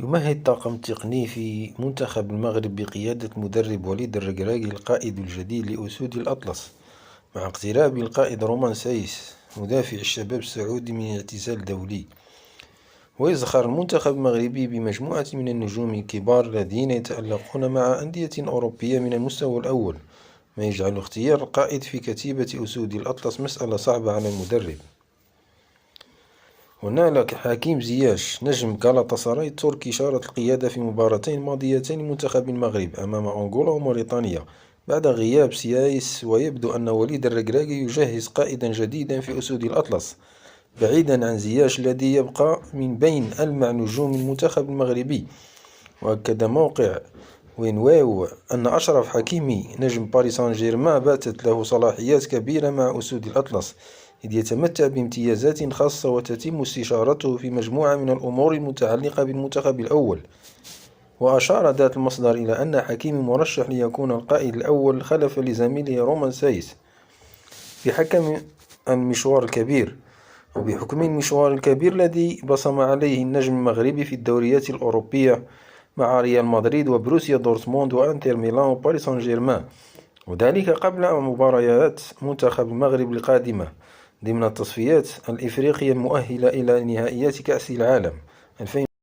يمهد الطاقم التقني في منتخب المغرب بقيادة مدرب وليد الركراكي القائد الجديد لأسود الأطلس، مع اقتراب القائد رومان سايس مدافع الشباب السعودي من اعتزال دولي. ويزخر المنتخب المغربي بمجموعة من النجوم الكبار الذين يتألقون مع أندية أوروبية من المستوى الأول، ما يجعل اختيار القائد في كتيبة أسود الأطلس مسألة صعبة على المدرب. ونال حكيم زياش نجم غالاطاساراي التركي شارة القيادة في مباراتين ماضيتين لمنتخب المغرب أمام أنغولا وموريتانيا بعد غياب سيايس، ويبدو أن وليد الركراكي يجهز قائدا جديدا في أسود الأطلس بعيدا عن زياش الذي يبقى من بين ألمع نجوم المنتخب المغربي. وأكد موقع وينواو أن أشرف حكيمي نجم باريس سان جيرمان باتت له صلاحيات كبيرة مع أسود الأطلس، إذ يتمتع بامتيازات خاصة وتتم استشارته في مجموعة من الأمور المتعلقة بالمنتخب الأول. وأشار ذات المصدر إلى أن حكيمي مرشح ليكون القائد الأول خلفا لزميله رومان سايس بحكم المشوار الكبير وبحكم المشوار الكبير الذي بصم عليه النجم المغربي في الدوريات الأوروبية مع ريال مدريد وبروسيا دورتموند وأنتر ميلان وباريس سان جيرمان، وذلك قبل مباريات منتخب المغرب القادمة ضمن التصفيات الإفريقية المؤهلة إلى نهائيات كأس العالم 2022.